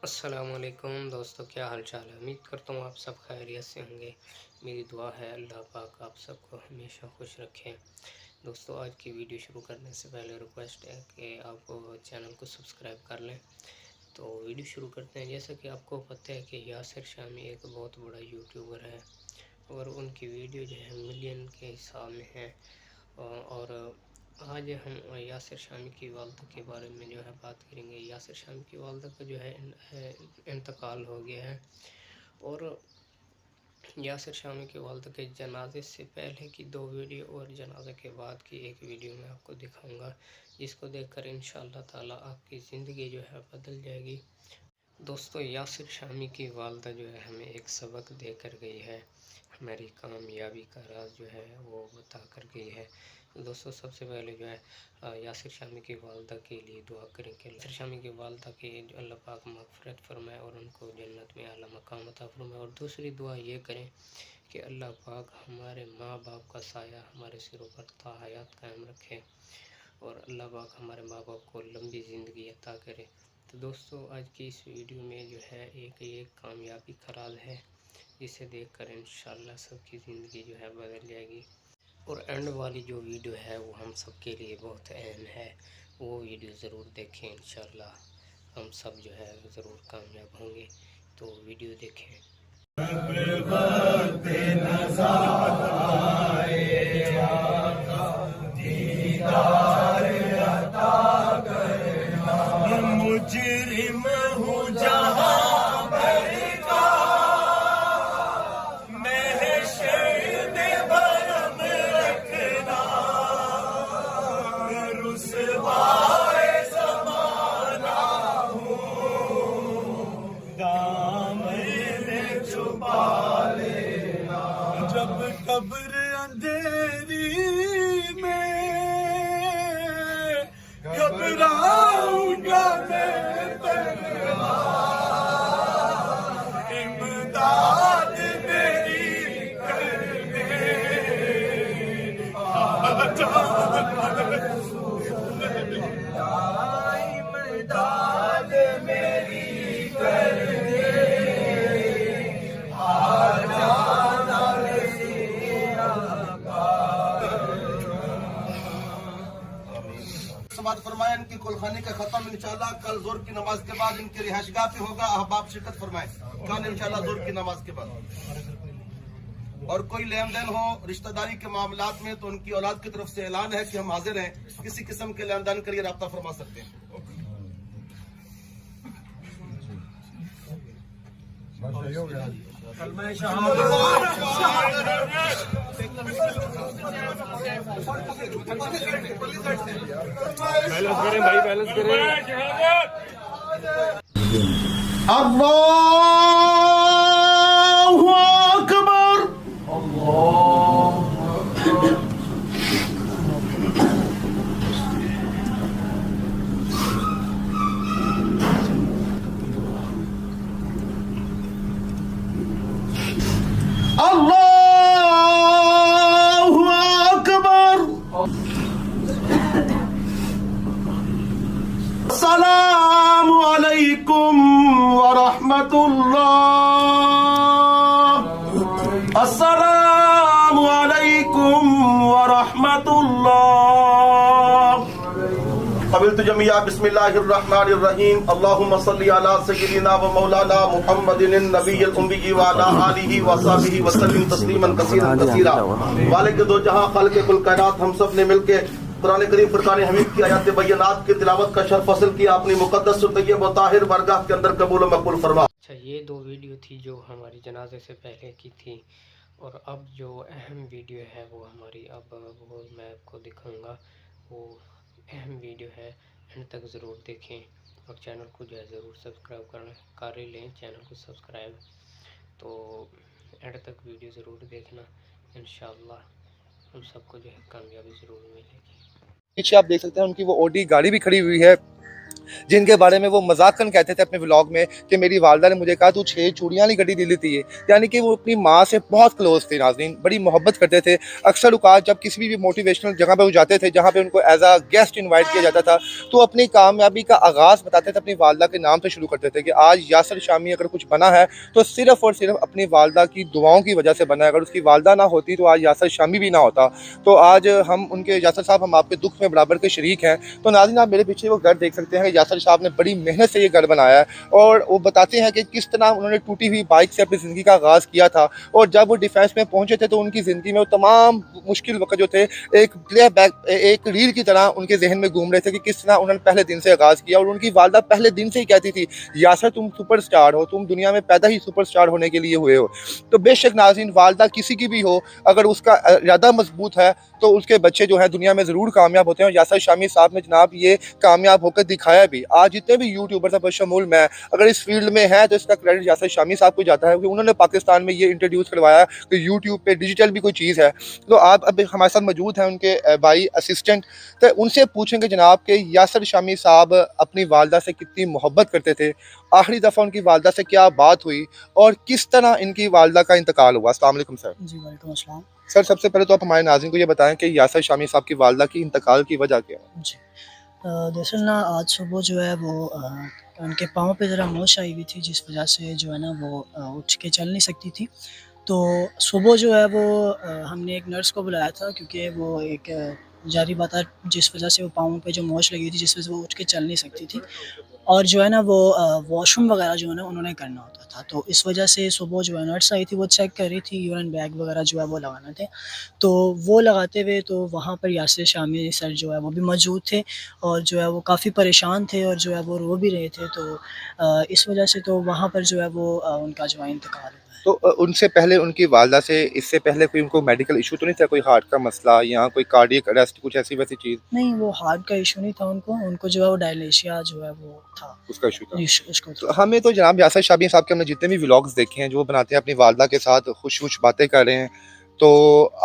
अस्सलामुअलैकुम दोस्तों, क्या हाल चाल है। उम्मीद करता हूँ आप सब खैरियत से होंगे। मेरी दुआ है अल्लाह पाक आप सबको हमेशा खुश रखें। दोस्तों, आज की वीडियो शुरू करने से पहले रिक्वेस्ट है कि आप चैनल को सब्सक्राइब कर लें। तो वीडियो शुरू करते हैं। जैसा कि आपको पता है कि यासिर शामी एक बहुत बड़ा यूट्यूबर है और उनकी वीडियो जो है मिलियन के हिसाब में है। और आज हम यासिर शामी की वालदा के बारे में जो है बात करेंगे। यासिर शामी की वालदा का जो है इंतकाल हो गया है। और यासिर शामी की वालदा के जनाजे से पहले की 2 वीडियो और जनाजे के बाद की एक वीडियो मैं आपको दिखाऊंगा, जिसको देखकर इंशाअल्लाह ताला आपकी ज़िंदगी जो है बदल जाएगी। दोस्तों, यासिर शामी की वालदा जो है हमें एक सबक दे कर गई है, हमारी कामयाबी का राज जो है वो बता कर गई है। तो दोस्तों, सबसे पहले जो है यासिर शामी की वालदा के लिए दुआ करें कि यासिर शामी की वालदा की अल्लाह पाक मग़फ़िरत फरमाए और उनको जन्नत में आला मकाम अता फरमाए। और दूसरी दुआ ये करें कि अल्लाह पाक हमारे माँ बाप का साया हमारे सिरों पर ता हयात कायम रखे और अल्लाह पाक हमारे माँ बाप को लंबी ज़िंदगी अता करे। तो दोस्तों, आज की इस वीडियो में जो है एक कामयाबी का राज है, जिसे देखकर इंशाअल्लाह सबकी ज़िंदगी जो है बदल जाएगी। और एंड वाली जो वीडियो है वो हम सब के लिए बहुत अहम है, वो वीडियो ज़रूर देखें। इंशाअल्लाह हम सब जो है ज़रूर कामयाब होंगे। तो वीडियो देखें। मुजरिम हूँ जहाँ भर का, महशर में भरम रखना, रुसवाए ज़माना हूँ, दामन में छुपा लेना। जब कब्र अंधेरी में घबराऊंगा मैं तन्हा, इमदाद मेरी करने आ जाना, इमदाद मेरी करने आ जाना। समाज फरमाए इनकी कुलखानी का खत्म इंशाल्लाह कल जोर की नमाज के बाद इनकी रिहाइशगाह पे होगा। अहबाब शिरकत फरमाए कल इंशाल्लाह जोर की नमाज के बाद। और कोई लेन देन हो रिश्तेदारी के मामलात में तो उनकी औलाद की तरफ से ऐलान है कि हम हाजिर हैं, किसी किस्म के लेन देन के लिए राब्ता फरमा सकते हैं। बैलेंस करें भाई, बैलेंस करें। अल्लाहु अकबर। अल्लाहु अकबर। अस्सलामु अलैकुम व रहमतुल्लाह। अस्सलामु अलैकुम व रहमतुल्लाह। क़बिलतु जमिया बिस्मिल्लाहिर्रहमानिर्रहीम। अल्लाहुम्मा सल्लि अला सय्यिदिना व मौलाना मुहम्मदिन नबिय्यिल उम्मी व अला आलिहि व सहबिहि व सल्लिम तस्लीमन कसीरन कसीरा। मालिक दो जहां खालिक कुल कायनात, हम सब ने मिलके कुरान करीम फुरकान हमीद की आयत बैयनात की तिलावत का शर्फ हासिल किया। अपनी मुकद्दस तय्यब व ताहिर बारगाह के अंदर कबूल व मकबूल फरमा। अच्छा, ये 2 वीडियो थी जो हमारी जनाजे से पहले की थी। और अब जो अहम वीडियो है वो हमारी वो मैं आपको दिखाऊंगा। वो अहम वीडियो है, एंड तक ज़रूर देखें और चैनल को जो है ज़रूर सब्सक्राइब कर लें चैनल को सब्सक्राइब। तो एंड तक वीडियो ज़रूर देखना, इंशाअल्लाह हम सबको जो है कामयाबी ज़रूर मिलेगी। पीछे आप देख सकते हैं उनकी वो ऑडी गाड़ी भी खड़ी हुई है जिनके बारे में वो मजाकन कहते थे अपने व्लॉग में कि मेरी वालदा ने मुझे कहा तू 6 चूड़ियाँ नहीं गड्डी दी थी। यानी कि वो अपनी माँ से बहुत क्लोज थे नाज़रीन, बड़ी मोहब्बत करते थे। अक्सर औक़ात जब किसी भी मोटिवेशनल जगह पे वो जाते थे जहाँ पे उनको एज आ गेस्ट इन्वाइट किया जाता था तो अपनी कामयाबी का आगाज़ बताते थे अपनी वालदा के नाम से शुरू करते थे कि आज यासर शामी अगर कुछ बना है तो सिर्फ़ और सिर्फ अपनी वालदा की दुआओं की वजह से बना है। अगर उसकी वालदा ना होती तो आज यासर शामी भी ना होता। तो आज हम उनके यासर साहब हम आपके दुख में बराबर के शरीक हैं। तो नाज़रीन आप मेरे पीछे वो घर देख सकते हैं कि यासर साहब ने बड़ी मेहनत से ये घर बनाया है और वो बताते हैं कि किस तरह उन्होंने टूटी हुई बाइक से अपनी ज़िंदगी का आगाज़ किया था और जब वो डिफेंस में पहुंचे थे तो उनकी ज़िंदगी में वो तमाम मुश्किल वक्त जो थे एक प्ले बैक एक रील की तरह उनके जहन में घूम रहे थे कि किस तरह उन्होंने पहले दिन से आगाज़ किया। और उनकी वालदा पहले दिन से ही कहती थी यासर तुम सुपरस्टार हो, तुम दुनिया में पैदा ही सुपरस्टार होने के लिए हुए हो। तो बेशक नाज़रीन वालदा किसी की भी हो अगर उसका इरादा मजबूत है तो उसके बच्चे जो है दुनिया में ज़रूर कामयाब होते हैं। और यासर शामी साहब ने जनाब ये कामयाब होकर दिखाया भी। आज जितने भी यूट्यूबर्स हैं बशमूल मैं अगर इस फील्ड में है तो इसका क्रेडिट यासर शामी साहब को जाता है क्योंकि उन्होंने पाकिस्तान में ये इंट्रोड्यूस करवाया कि यूट्यूब पे डिजिटल भी कोई चीज़ है। तो आप अब हमारे साथ मौजूद हैं उनके भाई असिस्टेंट, तो उनसे पूछेंगे जनाब कि यासर शामी साहब अपनी वालदा से कितनी मोहब्बत करते थे, आखिरी दफ़ा उनकी वालदा से क्या बात हुई और किस तरह इनकी वालदा का इंतकाल हुआ। अस्सलाम वालेकुम सर। जी वालेकुम अस्सलाम। सर सबसे पहले तो आप हमारे नाज़रीन को ये बताएं कि यासर शामी साहब की वालदा की इंतकाल की वजह क्या है। जी दरअसल ना आज सुबह जो है वो उनके पाँव पे ज़रा मोच आई हुई थी जिस वजह से जो है ना वो उठ के चल नहीं सकती थी। तो सुबह जो है वो हमने एक नर्स को बुलाया था क्योंकि वो एक जारी बात है जिस वजह से वो पाँव पे जो मोच लगी थी जिस वजह से वो उठ के चल नहीं सकती थी और जो है ना वो वॉशरूम वगैरह जो है ना उन्होंने करना होता था। तो इस वजह से सुबह जो है नर्स आई थी वो चेक कर रही थी यूरिन बैग वगैरह जो है वो लगाना थे। तो वो लगाते हुए तो वहाँ पर यासर शामी सर जो है वो भी मौजूद थे और जो है वो काफ़ी परेशान थे और जो है वो रो भी रहे थे। तो इस वजह से तो वहाँ पर जो है वो उनका जो है इंतकाल हुआ। तो उनसे पहले उनकी वालदा से इससे पहले कोई उनको मेडिकल इशू तो नहीं था, कोई हार्ट का मसला या कोई कार्डियक अरेस्ट कुछ ऐसी वैसी चीज़? नहीं वो हार्ट का इशू नहीं था उनको जो है वो डायलिशिया जो है वो था उसका इशू था। उसको तो हमें तो जनाब यासर शामी साहब के हमने जितने भी व्लॉग्स देखे हैं जो वो बनाते हैं अपनी वालदा के साथ खुश बातें कर रहे हैं। तो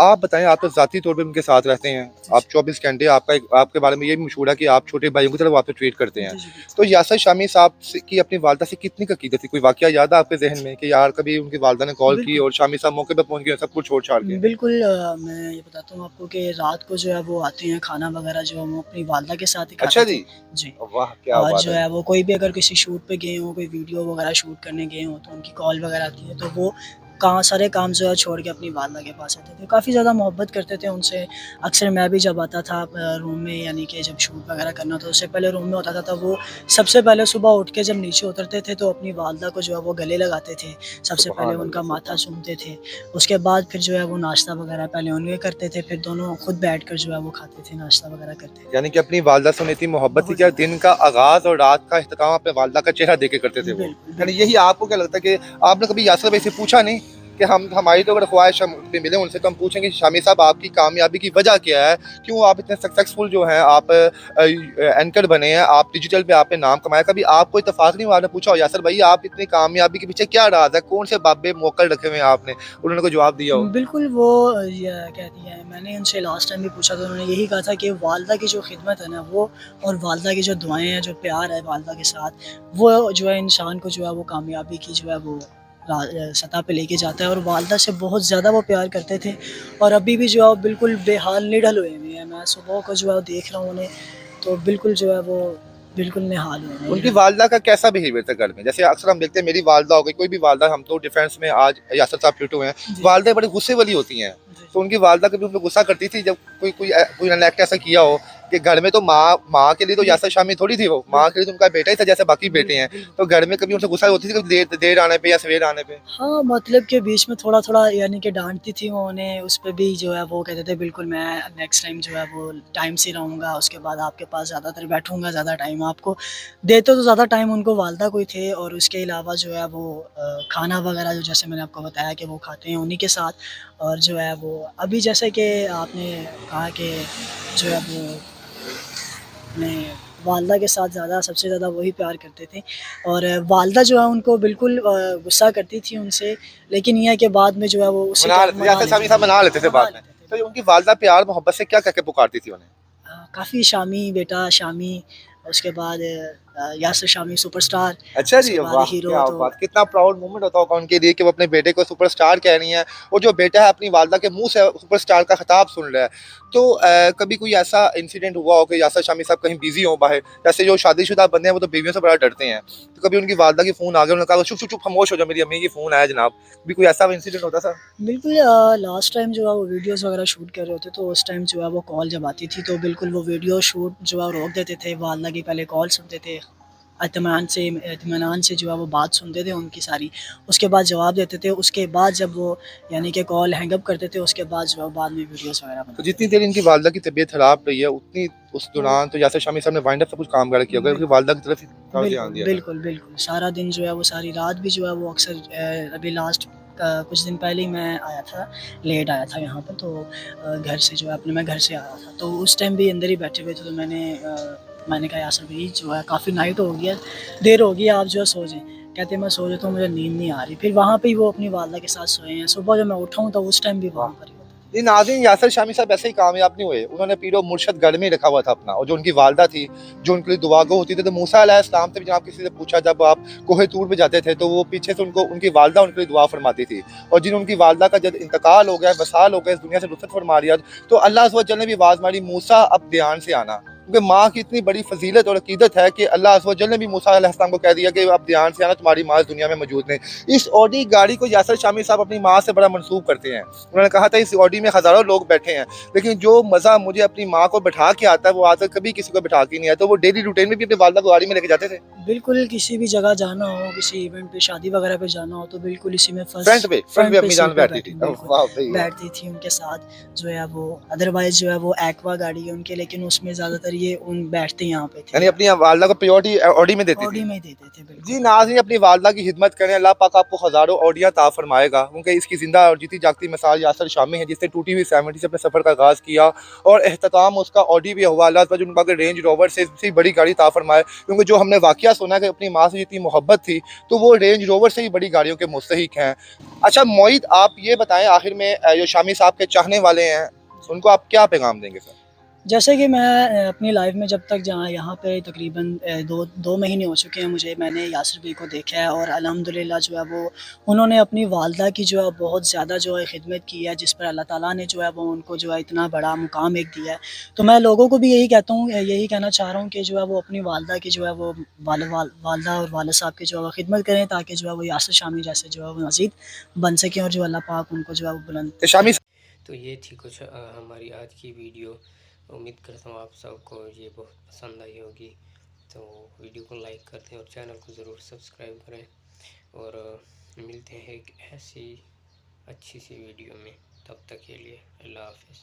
आप बताएं आप तो ज़ाती तौर पे उनके साथ रहते हैं, आप 24 घंटे आपके बारे में ये भी मशहूर है कि आप छोटे भाइयों की तरह आप ट्रीट करते हैं। तो यासर शामी साहब की अपनी वालदा से कितनी अकीदत थी, कोई वाकया याद है आपके जहन में कि यार कभी उनकी वालदा ने कॉल की और शामी साहब मौके पर पहुंच गए सब कुछ छोड़ छाड़ के? बिल्कुल मैं ये बताता हूँ आपको कि रात को जो है वो आते हैं खाना वगैरह जो हम अपनी वालदा के साथ ही खाते। अच्छा जी जी वाह क्या और बात जो है वो कोई भी अगर किसी शूट पे गए हो कोई वीडियो वगैरह शूट करने गए हो तो उनकी कॉल वगैरह आती है तो वो सारे काम जो है छोड़ के अपनी वालदा के पास आते थे। काफ़ी ज़्यादा मोहब्बत करते थे उनसे। अक्सर मैं भी जब आता था रूम में यानी कि जब शूट वगैरह करना था उससे पहले रूम में होता था तब वो सबसे पहले सुबह उठ के जब नीचे उतरते थे तो अपनी वालदा को जो है वो गले लगाते थे, सबसे पहले उनका माथा चूमते थे। उसके बाद फिर जो है वो नाश्ता वगैरह पहले उनके करते थे फिर दोनों खुद बैठ कर जो है वो खाते थे, नाश्ता वगैरह करते थे। यानी कि अपनी वालदा से इतनी मोहब्बत थी कि दिन का आगाज़ और रात का इख्तिताम अपने वालदा का चेहरा देके करते थे वो। यानी यही आपको क्या लगता है कि आपने कभी यासर भाई से पूछा नहीं कि हमारी तो अगर ख्वाहिश हम मिले उनसे तो हम पूछेंगे शामी साहब आपकी कामयाबी की वजह क्या है, क्यों आप इतने सक्सेसफुल जो हैं, आप एंकर बने हैं, आप डिजिटल पे आपने नाम कमाया, कभी आपको इत्तेफाक नहीं हुआ आपने पूछा हो यासर भाई आप इतनी कामयाबी के पीछे क्या राज है, कौन से बाबे मोकल रखे हुए हैं आपने, उन्होंने कोई जवाब दिया हो? बिल्कुल वो कहती है मैंने उनसे लास्ट टाइम भी पूछा था उन्होंने यही कहा था कि वालदा की जो खिदमत है ना वो और वालदा की जो दुआएं हैं जो प्यार है वालदा के साथ वो जो है इंसान को जो है वो कामयाबी की जो है वो सतह पे लेके जाता है। और वालदा से बहुत ज़्यादा वो प्यार करते थे और अभी भी जो है बिल्कुल बेहाल निडल हुए हैं। मैं सुबह को जो है देख रहा हूँ उन्हें तो बिल्कुल जो है वो बिल्कुल निहाल हुए। उनकी वालदा का कैसा बिहेवियर था घर में? जैसे अक्सर हम देखते हैं मेरी वालदा हो गई, कोई भी वालदा, हम तो डिफेंस में आज यासर साहब फिट हुए हैं, वालदा बड़ी गुस्से वाली होती हैं। तो उनकी वालदा कभी उन पर गुस्सा करती थी जब कोई एक्ट ऐसा किया हो कि घर में तो माँ के लिए तो यासर शामी थोड़ी थी, वो माँ के लिए तो उनका बेटा ही था जैसे बाकी बेटे हैं, तो घर में कभी उनसे गुस्सा होती थी कभी देर आने पे या सवेर आने पे? हाँ मतलब के बीच में थोड़ा थोड़ा यानी कि डांटती थी वो उन्हें, उस पर भी जो है वो कहते थे बिल्कुल मैं नेक्स्ट टाइम जो है वो टाइम से रहूँगा, उसके बाद आपके पास ज़्यादातर बैठूँगा, ज़्यादा टाइम आपको देते तो ज़्यादा टाइम उनको वालदा को ही थे। और उसके अलावा जो है वो खाना वगैरह जो जैसे मैंने आपको बताया कि वो खाते हैं उन्हीं के साथ। और जो है वो अभी जैसे कि आपने कहा कि जो है वो अपने वालदा के साथ सबसे ज़्यादा वही प्यार करते थे और वालदा जो है उनको बिल्कुल गुस्सा करती थी उनसे, लेकिन यह है कि बाद में जो है वो मना लेते थे बाद में। तो उनकी वालदा प्यार मोहब्बत से क्या कहकर पुकारती थी उन्हें? काफ़ी शामी बेटा शामी उसके बाद यासिर शामी सुपरस्टार। अच्छा जी, उसके बाद वाह हीरो क्या तो बात, कितना प्राउड मोमेंट होता होगा उनके लिए कि वो अपने बेटे को सुपरस्टार कह रही हैं और जो बेटा है अपनी वालदा के मुंह से सुपरस्टार का खिताब सुन रहा है। तो कभी कोई ऐसा इंसिडेंट हुआ हो कि यासिर शामी साहब कहीं बिजी हो बाहर, जैसे जो शादीशुदा बंदे हैं वो तो बीवियों से बड़ा डरते हैं, तो कभी उनकी वालदा की फ़ोन आ गया, उन्होंने कहा चुप चुप चुप खामोश हो जाओ, मेरी अम्मी की फ़ोन आया जनाब, भी कोई ऐसा इंसिडेंट होता सर? बिल्कुल लास्ट टाइम जो है वो वीडियोस वगैरह शूट कर रहे होते तो उस टाइम जो है वो कॉल जब आती थी तो बिल्कुल वो वीडियो शूट जो है रोक देते थे। वालदा की पहले कॉल सुनते थे, इत्मीनान से जो है वो बात सुनते थे उनकी सारी, उसके बाद जवाब देते थे। उसके बाद जब वो यानी कि कॉल हैंग अप करते थे उसके बाद जो है बाद में वीडियोस वगैरह तो बनाते जितनी थे। देर इनकी वालदा की तबीयत खराब रही है उतनी उस दौरान तो यासिर शामी साहब ने वाइंड अप सब कुछ काम कर किया होगा, क्योंकि वालदा की तरफ थोड़ा ध्यान बिल्कुल, दिया था। बिल्कुल, बिल्कुल। सारा दिन जो है वो सारी रात भी जो है वो अक्सर अभी लास्ट कुछ दिन पहले ही मैं आया था, लेट आया था यहाँ पे तो घर से जो है अपने मैं घर से आया था। तो उस टाइम भी अंदर ही बैठे हुए थे तो मैंने कहा यासिर भाई जो है काफ़ी नाइट हो गई है, देर हो गई है, आप जो है सो जाएँ। कहते मैं सो जाता हूँ, मुझे नींद नहीं आ रही। फिर वहाँ पे ही वो अपनी वालदा के साथ सोए हैं। सुबह जब मैं उठा हूँ तो उस टाइम भी वहाँ पर ही होता है। जी नाज़रीन, यासिर शामी साहब ऐसे ही कामयाब नहीं हुए, उन्होंने पीरो मुर्शद गढ़ में रखा हुआ था अपना, और जो उनकी वालदा थी जो उनके लिए दुआगो होती थी, तो मूसा अलैहिस्सलाम से भी जनाब किसी से पूछा जब आप कोहे तूर पे जाते थे तो वो पीछे से उनको उनकी वालदा उनके लिए दुआ फरमाती थी, और जिन उनकी वालदा का जब इंतकाल हो गया, वसाल हो गया, इस दुनिया से रुखसत फरमा लिया, तो अल्लाह अज़्ज़ व जल ने भी आवाज़ मारी, मूसा अब ध्यान से आना, क्योंकि माँ की इतनी बड़ी फजीलत और अकीदत है कि अल्लाह अज़्ज़ व जल ने भी मूसा अलैहिस्सलाम को कह दिया कि अब ध्यान से आना, तुम्हारी माँ इस दुनिया में मौजूद नहीं। इस ऑडी गाड़ी को यासिर शामी साहब अपनी माँ से बड़ा मनसूब करते हैं। उन्होंने कहा था इस ऑडी में हज़ारों लोग बैठे हैं, लेकिन जो मज़ा मुझे अपनी माँ को बैठा के आता है वो आज तक कभी किसी को बैठा के नहीं आया। तो वो डेली रूटीन में भी अपनी वालदा को गाड़ी में लेके जाते थे, बिल्कुल, किसी भी जगह जाना हो, किसी इवेंट पे, शादी वगैरह पे जाना हो तो बिल्कुल इसी में फ्रंट पे अम्मी जान सीट पे बैठती थी। बिल्कुल, वाह भाई वाह। बैठती थी उनके साथ जो है वो। अदरवाइज़ जो है वो एक्वा गाड़ी है उनकी, लेकिन उसमें ज़्यादातर ये उन बैठते यहाँ पे थे। यानी अपनी वालदा को प्रायोरिटी ऑडी में देती ऑडी थी। में ही देते थे बिल्कुल। जी नाज़रीन, अपनी वालदा की खिदमत करें, अल्लाह पाक आपको हज़ारों ऑडियाँ अता फरमाएगा, क्योंकि इसकी ज़िंदा और जीती जागती मिसाल यासिर शामी है, जिसने टूटी हुई 70 से अपने सफ़र का आगाज़ किया और एहतताम उसका ऑडी भी हुआ। अल्लाह ताला उनका रेंज रोवर से इससे बड़ी गाड़ी अता फरमाए, क्योंकि जो हमने वाक़या सुना कि अपनी माँ से जितनी मोहब्बत थी तो वो रेंज रोवर से ही बड़ी गाड़ियों के मुस्तहिक हैं। अच्छा मोईद, आप ये बताएं आखिर में जो शामी साहब के चाहने वाले हैं उनको आप क्या पैगाम देंगे सर? जैसे कि मैं अपनी लाइफ में जब तक जहाँ यहाँ पे तकरीबन दो महीने हो चुके हैं मुझे, मैंने यासिर भाई को देखा है और अल्हम्दुलिल्लाह जो है वो उन्होंने अपनी वालदा की जो है बहुत ज़्यादा जो है खिदमत की है, जिस पर अल्लाह ताला ने जो है वो उनको जो है इतना बड़ा मुकाम एक दिया है। तो मैं लोगों को भी यही कहता हूँ, यही कहना चाह रहा हूँ कि जो है वो अपनी वालदा की जो है वो वालदा और वालिद साहब की जो है वो खिदमत करें, ताकि जो है वो यासिर शामी जैसे जो है वो मज़ीद बन सकें और जो अल्लाह पाक उनको जो है वो बुलंद। शामी तो ये थी कुछ हमारी आज की वीडियो। उम्मीद करता हूँ आप सबको ये बहुत पसंद आई होगी। तो वीडियो को लाइक कर दें और चैनल को ज़रूर सब्सक्राइब करें, और मिलते हैं एक ऐसी अच्छी सी वीडियो में। तब तक के लिए अल्लाह हाफ़िज़।